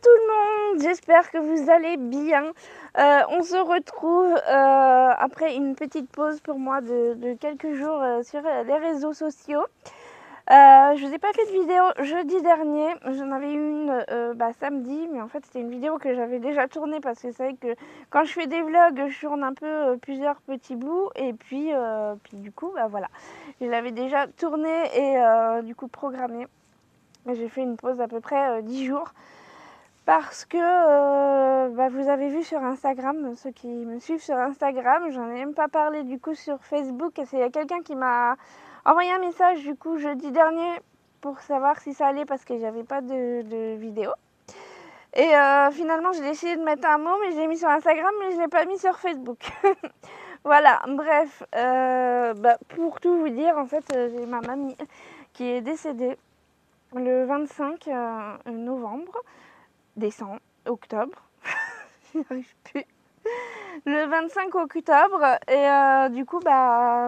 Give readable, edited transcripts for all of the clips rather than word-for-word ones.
tout le monde, j'espère que vous allez bien. On se retrouve après une petite pause pour moi de quelques jours sur les réseaux sociaux. Je vous ai pas fait de vidéo jeudi dernier, j'en avais une samedi, mais en fait c'était une vidéo que j'avais déjà tournée parce que c'est vrai que quand je fais des vlogs, je tourne un peu plusieurs petits bouts et puis du coup voilà, je l'avais déjà tournée et du coup programmée. J'ai fait une pause d'à peu près 10 jours. Parce que vous avez vu sur Instagram, ceux qui me suivent sur Instagram, j'en ai même pas parlé du coup sur Facebook. C'est quelqu'un qui m'a envoyé un message du coup jeudi dernier pour savoir si ça allait parce que j'avais pas de vidéo. Et finalement j'ai décidé de mettre un mot, mais je l'ai mis sur Instagram, mais je l'ai pas mis sur Facebook. Voilà, bref, pour tout vous dire, en fait j'ai ma mamie qui est décédée le 25 novembre. Décembre, octobre, j'y arrive plus. Le 25 octobre et du coup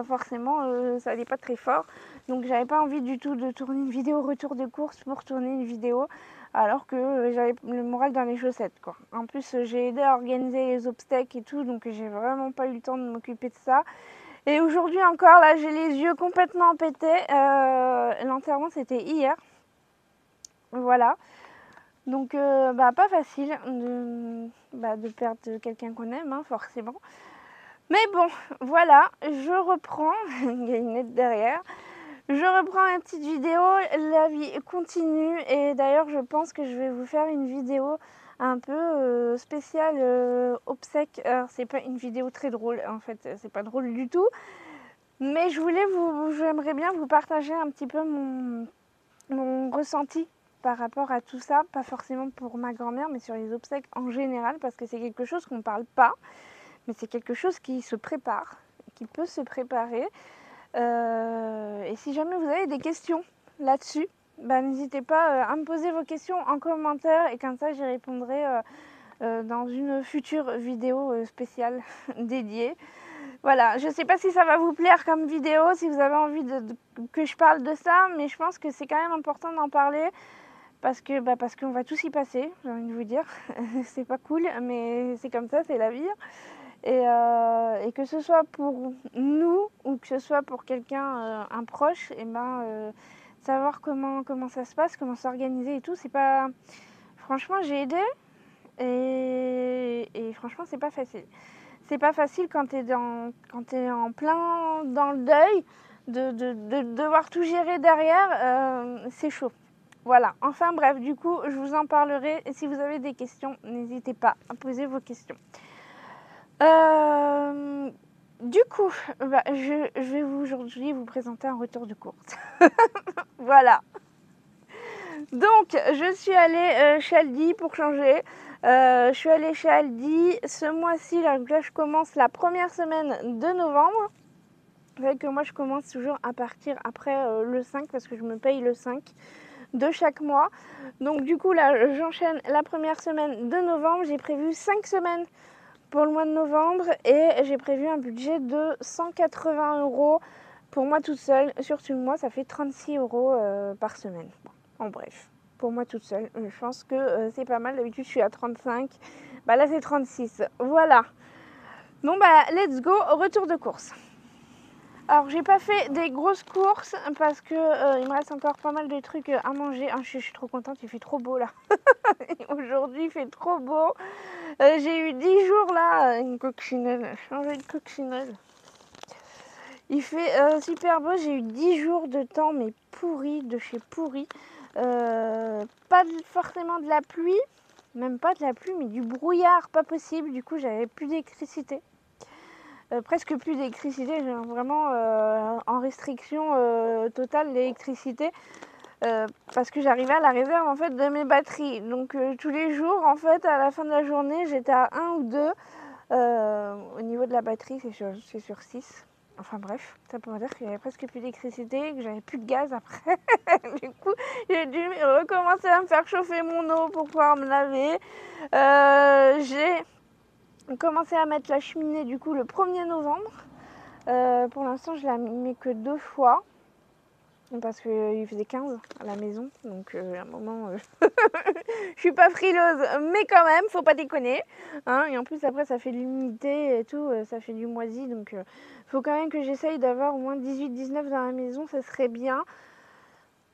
forcément ça allait pas très fort, donc j'avais pas envie du tout de tourner une vidéo retour de course pour tourner une vidéo alors que j'avais le moral dans les chaussettes quoi. En plus j'ai aidé à organiser les obstacles et tout, donc j'ai vraiment pas eu le temps de m'occuper de ça. Et aujourd'hui encore là j'ai les yeux complètement pétés. L'enterrement c'était hier, voilà. Donc pas facile de perdre quelqu'un qu'on aime, hein, forcément. Mais bon, voilà, je reprends, il y a une lettre derrière. Je reprends une petite vidéo, la vie continue et d'ailleurs je pense que je vais vous faire une vidéo un peu spéciale obsèque. Alors c'est pas une vidéo très drôle, en fait c'est pas drôle du tout. Mais j'aimerais bien vous partager un petit peu mon ressenti par rapport à tout ça, pas forcément pour ma grand-mère, mais sur les obsèques en général, parce que c'est quelque chose qu'on ne parle pas, mais c'est quelque chose qui se prépare, qui peut se préparer. Et si jamais vous avez des questions là-dessus, n'hésitez pas à me poser vos questions en commentaire, et comme ça j'y répondrai dans une future vidéo spéciale dédiée. Voilà, je ne sais pas si ça va vous plaire comme vidéo, si vous avez envie que je parle de ça, mais je pense que c'est quand même important d'en parler. Parce qu'on va tous y passer, j'ai envie de vous dire. C'est pas cool, mais c'est comme ça, c'est la vie. Et que ce soit pour nous ou que ce soit pour quelqu'un, un proche, savoir comment ça se passe, comment s'organiser et tout, c'est pas... Franchement, j'ai aidé et franchement, c'est pas facile. C'est pas facile quand t'es en plein dans le deuil, de devoir tout gérer derrière, c'est chaud. Voilà, enfin bref, du coup, je vous en parlerai. Et si vous avez des questions, n'hésitez pas à poser vos questions. Du coup, je vais aujourd'hui vous présenter un retour de course. Voilà. Donc, je suis allée chez Aldi pour changer. Je suis allée chez Aldi ce mois-ci. Là, je commence la première semaine de novembre. Vous savez que moi, je commence toujours à partir après le 5 parce que je me paye le 5 de chaque mois. Donc du coup là j'enchaîne la première semaine de novembre. J'ai prévu 5 semaines pour le mois de novembre et j'ai prévu un budget de 180 € pour moi toute seule. Sur tout le mois ça fait 36 € par semaine. Bon, en bref, pour moi toute seule, je pense que c'est pas mal. D'habitude je suis à 35, là c'est 36. Voilà. Bon let's go, retour de course. Alors j'ai pas fait des grosses courses parce que il me reste encore pas mal de trucs à manger. Je suis trop contente, il fait trop beau là. Aujourd'hui il fait trop beau. J'ai eu 10 jours là, une coccinelle, changer de coccinelle. Il fait super beau, j'ai eu 10 jours de temps mais pourri, de chez pourri. Pas forcément de la pluie, même pas de la pluie mais du brouillard, pas possible. Du coup j'avais plus d'électricité. Presque plus d'électricité, vraiment en restriction totale d'électricité parce que j'arrivais à la réserve en fait de mes batteries. Donc tous les jours en fait à la fin de la journée j'étais à 1 ou 2 au niveau de la batterie, c'est sur 6. Enfin bref, ça pour dire qu'il y avait presque plus d'électricité, que j'avais plus de gaz après. Du coup j'ai dû recommencer à me faire chauffer mon eau pour pouvoir me laver. J'ai commencé à mettre la cheminée du coup le 1er novembre. Pour l'instant je la mets que 2 fois. parce qu'il faisait 15 à la maison, donc à un moment, je suis pas frileuse, mais quand même, faut pas déconner, hein. Et en plus après ça fait de l'humidité et tout, ça fait du moisi, donc faut quand même que j'essaye d'avoir au moins 18-19 dans la maison, ça serait bien.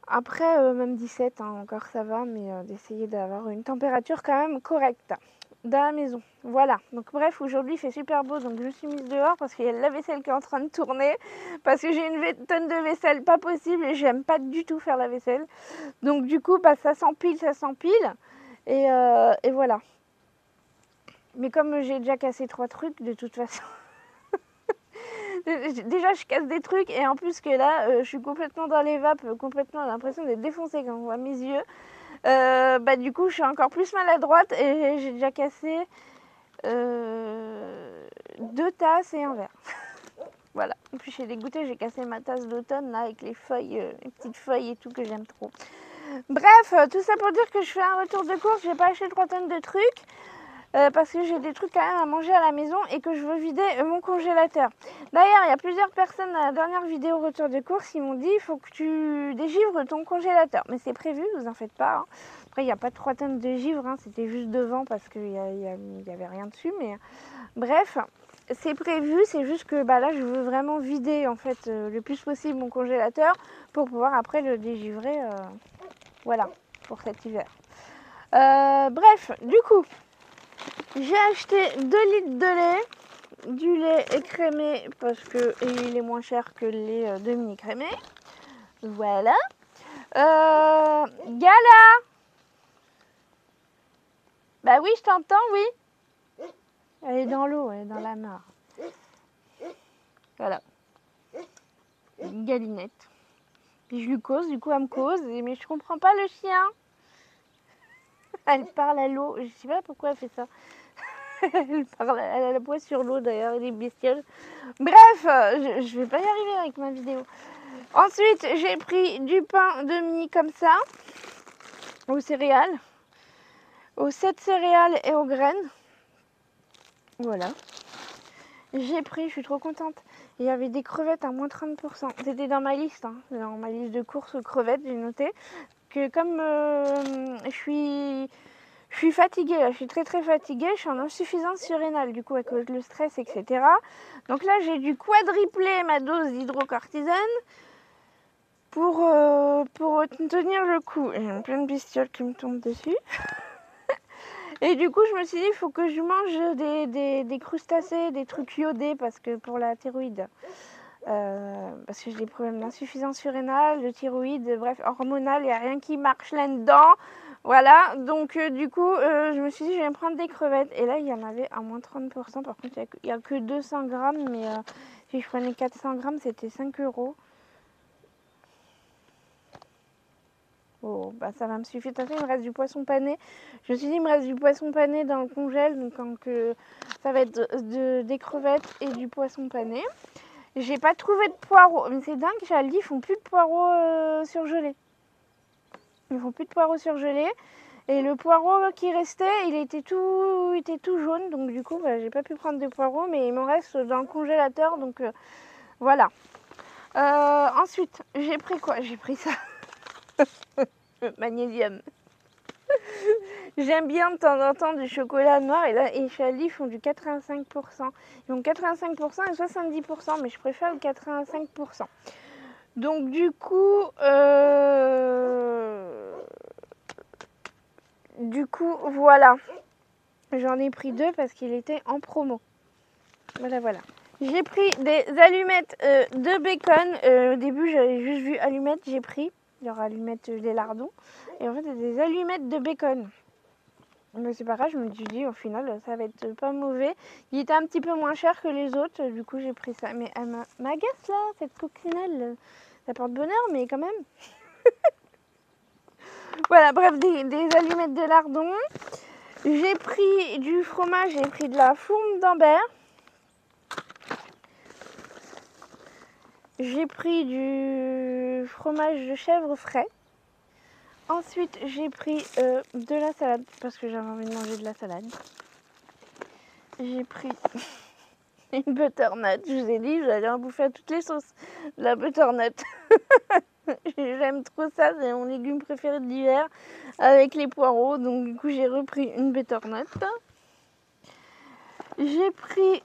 Après même 17, hein, encore ça va, mais d'essayer d'avoir une température quand même correcte dans la maison. Voilà, donc bref, aujourd'hui il fait super beau, donc je me suis mise dehors parce qu'il y a la vaisselle qui est en train de tourner, parce que j'ai une tonne de vaisselle pas possible et j'aime pas du tout faire la vaisselle. Donc du coup, bah, ça s'empile, et voilà. Mais comme j'ai déjà cassé 3 trucs, de toute façon, déjà je casse des trucs, et en plus que là, je suis complètement dans les vapes, complètement l'impression d'être défoncée quand on voit mes yeux. Bah du coup, je suis encore plus maladroite et j'ai déjà cassé 2 tasses et un verre. Voilà. Et puis chez les goûters, j'ai cassé ma tasse d'automne là avec les feuilles, les petites feuilles et tout que j'aime trop. Bref, tout ça pour dire que je fais un retour de course. J'ai pas acheté 3 tonnes de trucs parce que j'ai des trucs quand même à manger à la maison et que je veux vider mon congélateur. D'ailleurs, il y a plusieurs personnes à la dernière vidéo retour de course qui m'ont dit il faut que tu dégivres ton congélateur. Mais c'est prévu, vous en faites pas. Hein. Après, il n'y a pas 3 tonnes de givre, hein, c'était juste devant parce qu'il n'y avait rien dessus. Mais bref, c'est prévu, c'est juste que bah, là, je veux vraiment vider en fait le plus possible mon congélateur pour pouvoir après le dégivrer. Voilà, pour cet hiver. Bref, du coup, j'ai acheté 2 litres de lait, du lait écrémé parce qu'il est moins cher que le lait demi-écrémé. Voilà. Gala! Bah oui, je t'entends, oui. Elle est dans l'eau, elle est dans la mare. Voilà. Galinette. Et je lui cause, du coup elle me cause, mais je comprends pas le chien. Elle parle à l'eau, je sais pas pourquoi elle fait ça. Elle parle, elle aboie sur l'eau d'ailleurs, elle est bestiole. Bref, je vais pas y arriver avec ma vidéo. Ensuite, j'ai pris du pain demi comme ça, aux céréales, aux 7 céréales et aux graines. Voilà. J'ai pris, je suis trop contente. Il y avait des crevettes à moins 30%. C'était dans ma liste, hein, dans ma liste de courses aux crevettes, j'ai noté que comme je suis fatiguée, là, je suis très très fatiguée, je suis en insuffisance surrénale du coup à cause du stress, etc. Donc là j'ai dû quadrupler ma dose d'hydrocortisone pour tenir le coup. Et j'ai plein de bestioles qui me tombent dessus. Et du coup je me suis dit il faut que je mange des crustacés, des trucs iodés parce que pour la thyroïde. Parce que j'ai des problèmes d'insuffisance surrénale, de thyroïde, bref, hormonale, il n'y a rien qui marche là-dedans. Voilà, donc du coup, je me suis dit, je vais me prendre des crevettes. Et là, il y en avait à moins 30%. Par contre, il n'y a que 200 grammes, mais si je prenais 400 grammes, c'était 5 €. Oh, bah ça va me suffire. De toute façon, il me reste du poisson pané. Je me suis dit, il me reste du poisson pané dans le congèle, donc ça va être des crevettes et du poisson pané. J'ai pas trouvé de poireaux, mais c'est dingue, chez Aldi, ils font plus de poireaux surgelés. Ils font plus de poireaux surgelés. Et le poireau qui restait, il était tout jaune, donc du coup, bah, j'ai pas pu prendre de poireaux, mais il m'en reste dans le congélateur, donc voilà. Ensuite, j'ai pris quoi? J'ai pris ça. Magnésium. J'aime bien de temps en temps du chocolat noir et chez Aldi ils font du 85%. Ils ont 85% et 70%, mais je préfère le 85%. Donc du coup, voilà. J'en ai pris 2 parce qu'il était en promo. Voilà. J'ai pris des allumettes de bacon. Au début, j'avais juste vu allumettes, j'ai pris. Genre allumettes des lardons. Et en fait, c'est des allumettes de bacon. Mais c'est pas grave, je me suis dit au final ça va être pas mauvais. Il était un petit peu moins cher que les autres, du coup j'ai pris ça. Mais elle m'agace là, cette coccinelle. Ça porte bonheur, mais quand même. Voilà, bref, des allumettes de lardon. J'ai pris du fromage, j'ai pris de la fourme d'Ambert. J'ai pris du fromage de chèvre frais. Ensuite, j'ai pris de la salade parce que j'avais envie de manger de la salade. J'ai pris une butternut. Je vous ai dit, j'allais en bouffer à toutes les sauces. La butternut. J'aime trop ça, c'est mon légume préféré de l'hiver avec les poireaux. Donc du coup j'ai repris une butternut. J'ai pris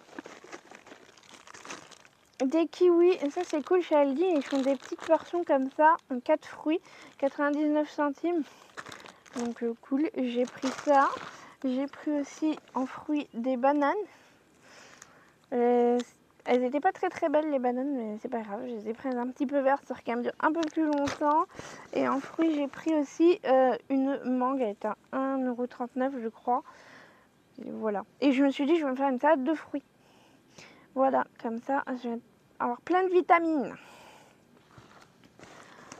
des kiwis, et ça c'est cool chez Aldi, ils font des petites portions comme ça, 4 fruits, 99 centimes. Donc cool, j'ai pris ça. J'ai pris aussi en fruits des bananes. Elles n'étaient pas très belles les bananes, mais c'est pas grave, je les ai prises un petit peu vertes, ça quand même dure un peu plus longtemps. Et en fruits, j'ai pris aussi une mangue, elle est à 1,39 € je crois. Et voilà. Et je me suis dit, je vais me faire une salade de fruits. Voilà, comme ça, je vais avoir plein de vitamines.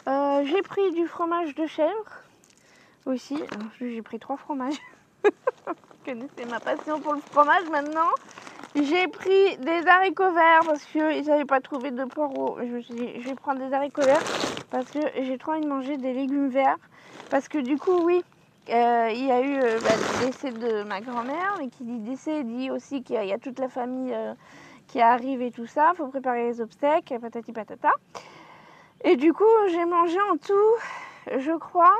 J'ai pris du fromage de chèvre aussi. J'ai pris 3 fromages. Vous connaissez ma passion pour le fromage maintenant. J'ai pris des haricots verts parce qu'ils n'avaient pas trouvé de poireaux. Je me suis dit, je vais prendre des haricots verts parce que j'ai trop envie de manger des légumes verts. Parce que du coup, oui, il y a eu le décès de ma grand-mère. Mais qui dit décès dit aussi qu'il y a toute la famille qui arrive et tout ça. Il faut préparer les obsèques, patati patata. Et du coup, j'ai mangé en tout, je crois,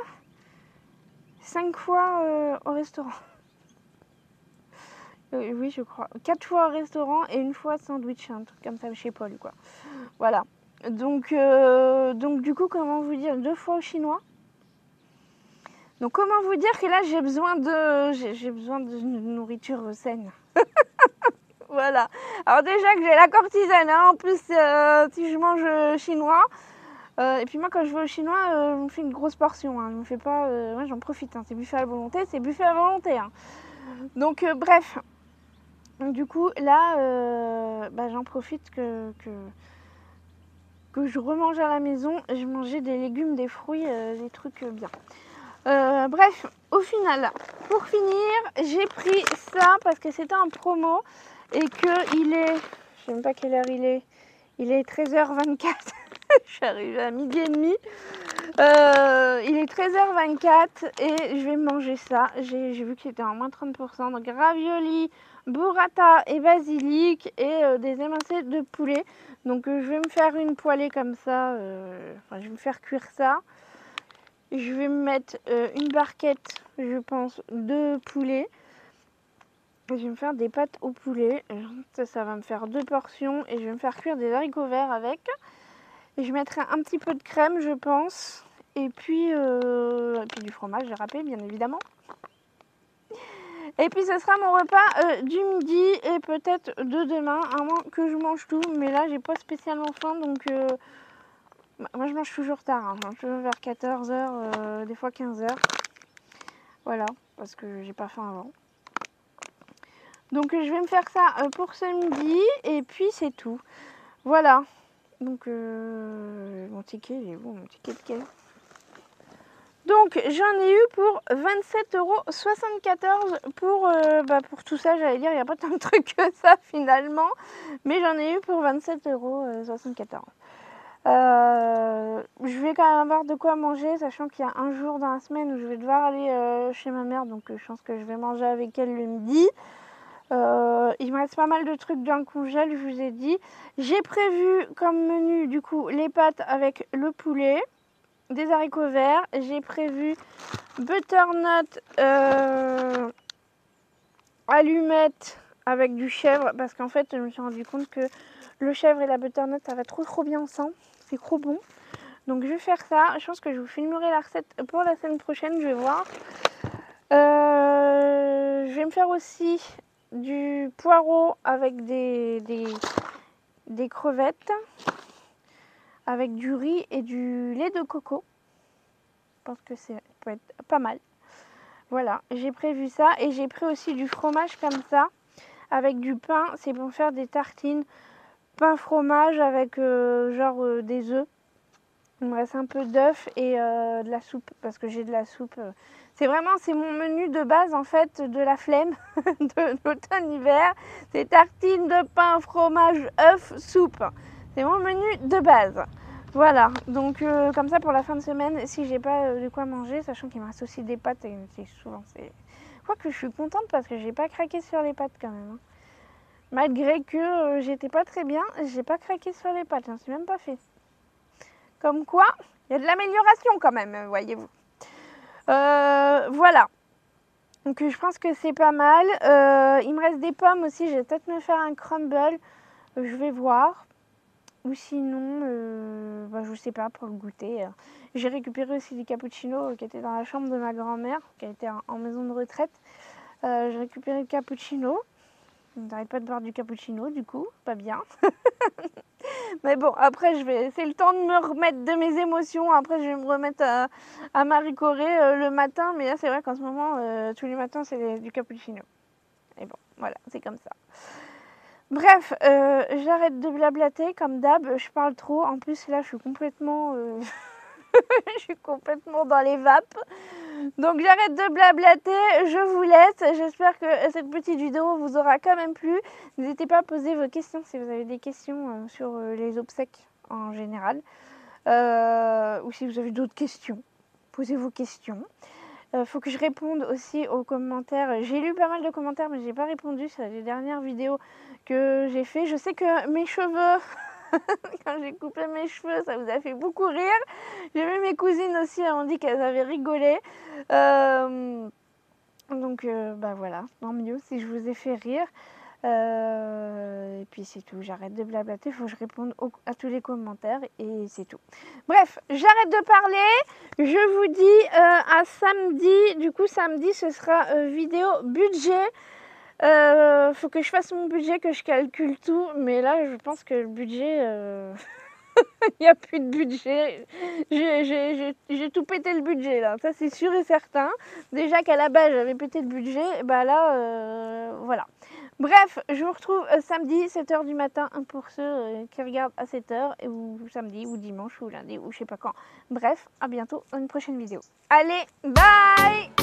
5 fois au restaurant. Oui, je crois. 4 fois au restaurant et une fois sandwich, un truc comme ça chez Paul, quoi. Voilà. Donc du coup, comment vous dire, 2 fois au chinois. Donc, comment vous dire que là, j'ai besoin de nourriture saine. Voilà. Alors déjà que j'ai la cortisone, hein, en plus, si je mange chinois. Et puis moi, quand je vais au chinois, je me fais une grosse portion. Hein. Je me fais pas... moi, j'en profite. Hein. C'est buffet à volonté, c'est buffet à volonté. Hein. Donc, bref. Du coup, là, j'en profite que je remange à la maison. Je mangeais des légumes, des fruits, des trucs bien. Bref, au final, pour finir, j'ai pris ça parce que c'était en promo et que il est... Je sais même pas quelle heure il est. Il est 13h24. Je suis arrivée à 12h30. Il est 13h24 et je vais manger ça. J'ai vu qu'il était en moins 30%. Donc ravioli, burrata et basilic et des émincés de poulet. Donc je vais me faire une poêlée comme ça. Je vais me faire cuire ça. Je vais me mettre une barquette, je pense, de poulet. Je vais me faire des pâtes au poulet. Ça va me faire 2 portions et je vais me faire cuire des haricots verts avec. Et je mettrai un petit peu de crème, je pense. Et puis du fromage râpé, bien évidemment. Et puis ce sera mon repas du midi et peut-être de demain, à moins que je mange tout. Mais là, j'ai pas spécialement faim, donc moi je mange toujours tard. Hein. Je mange toujours vers 14h, des fois 15h. Voilà, parce que j'ai pas faim avant. Donc je vais me faire ça pour ce midi et puis c'est tout. Voilà. Donc mon ticket, il est bon, mon ticket de quai. Donc j'en ai eu pour 27,74 € pour tout ça, j'allais dire, il n'y a pas tant de trucs que ça finalement, mais j'en ai eu pour 27,74 €. Je vais quand même avoir de quoi manger, sachant qu'il y a un jour dans la semaine où je vais devoir aller chez ma mère, donc je pense que je vais manger avec elle le midi. Il me reste pas mal de trucs dans le congèle, je vous ai dit. J'ai prévu comme menu du coup les pâtes avec le poulet, des haricots verts. J'ai prévu butternut allumettes avec du chèvre parce qu'en fait je me suis rendu compte que le chèvre et la butternut ça va trop bien ensemble. C'est trop bon. Donc je vais faire ça. Je pense que je vous filmerai la recette pour la semaine prochaine, je vais voir. Je vais me faire aussi du poireau avec des crevettes, avec du riz et du lait de coco. Je pense que ça peut être pas mal. Voilà, j'ai prévu ça et j'ai pris aussi du fromage comme ça, avec du pain. C'est pour faire des tartines pain fromage avec des œufs. Il me reste un peu d'œufs et de la soupe parce que j'ai de la soupe. C'est mon menu de base en fait de la flemme de l'automne-hiver. C'est tartines de pain, fromage, œufs, soupe. C'est mon menu de base. Voilà, donc comme ça pour la fin de semaine, si j'ai pas de quoi manger, sachant qu'il me reste aussi des pâtes, et c'est souvent c'est. Je crois que je suis contente parce que j'ai pas craqué sur les pâtes quand même. Hein. Malgré que j'étais pas très bien, j'ai pas craqué sur les pâtes, j'en suis même pas fait. Comme quoi, il y a de l'amélioration quand même, voyez-vous. Voilà. Donc je pense que c'est pas mal. Il me reste des pommes aussi, je vais peut-être me faire un crumble. Je vais voir. Ou sinon, je sais pas, pour le goûter. J'ai récupéré aussi du cappuccino qui était dans la chambre de ma grand-mère, qui était en maison de retraite. J'ai récupéré le cappuccino. On n'arrête pas de boire du cappuccino, du coup, pas bien. Mais bon, après, c'est le temps de me remettre de mes émotions. Après, je vais me remettre à Marie Corée le matin. Mais là, c'est vrai qu'en ce moment, tous les matins, c'est du cappuccino. Et bon, voilà, c'est comme ça. Bref, j'arrête de blablater comme d'hab. Je parle trop. En plus, là, je suis complètement... je suis complètement dans les vapes. Donc j'arrête de blablater, je vous laisse. J'espère que cette petite vidéo vous aura quand même plu. N'hésitez pas à poser vos questions si vous avez des questions sur les obsèques en général. Ou si vous avez d'autres questions, posez vos questions. Faut que je réponde aussi aux commentaires. J'ai lu pas mal de commentaires mais j'ai pas répondu sur les dernières vidéos que j'ai fait. Je sais que mes cheveux... Quand j'ai coupé mes cheveux, ça vous a fait beaucoup rire. J'ai vu mes cousines aussi, elles m'ont dit qu'elles avaient rigolé. Donc voilà, tant mieux si je vous ai fait rire. Et puis c'est tout, j'arrête de blablater, il faut que je réponde à tous les commentaires et c'est tout. Bref, j'arrête de parler, je vous dis à samedi. Du coup samedi ce sera vidéo budget. Faut que je fasse mon budget, que je calcule tout, mais là je pense que le budget, il n'y a plus de budget. J'ai tout pété le budget là, ça c'est sûr et certain. Déjà qu'à la base j'avais pété le budget, bah là voilà. Bref, je vous retrouve samedi 7h du matin pour ceux qui regardent à 7h, ou samedi ou dimanche ou lundi ou je sais pas quand. Bref, à bientôt dans une prochaine vidéo. Allez, bye!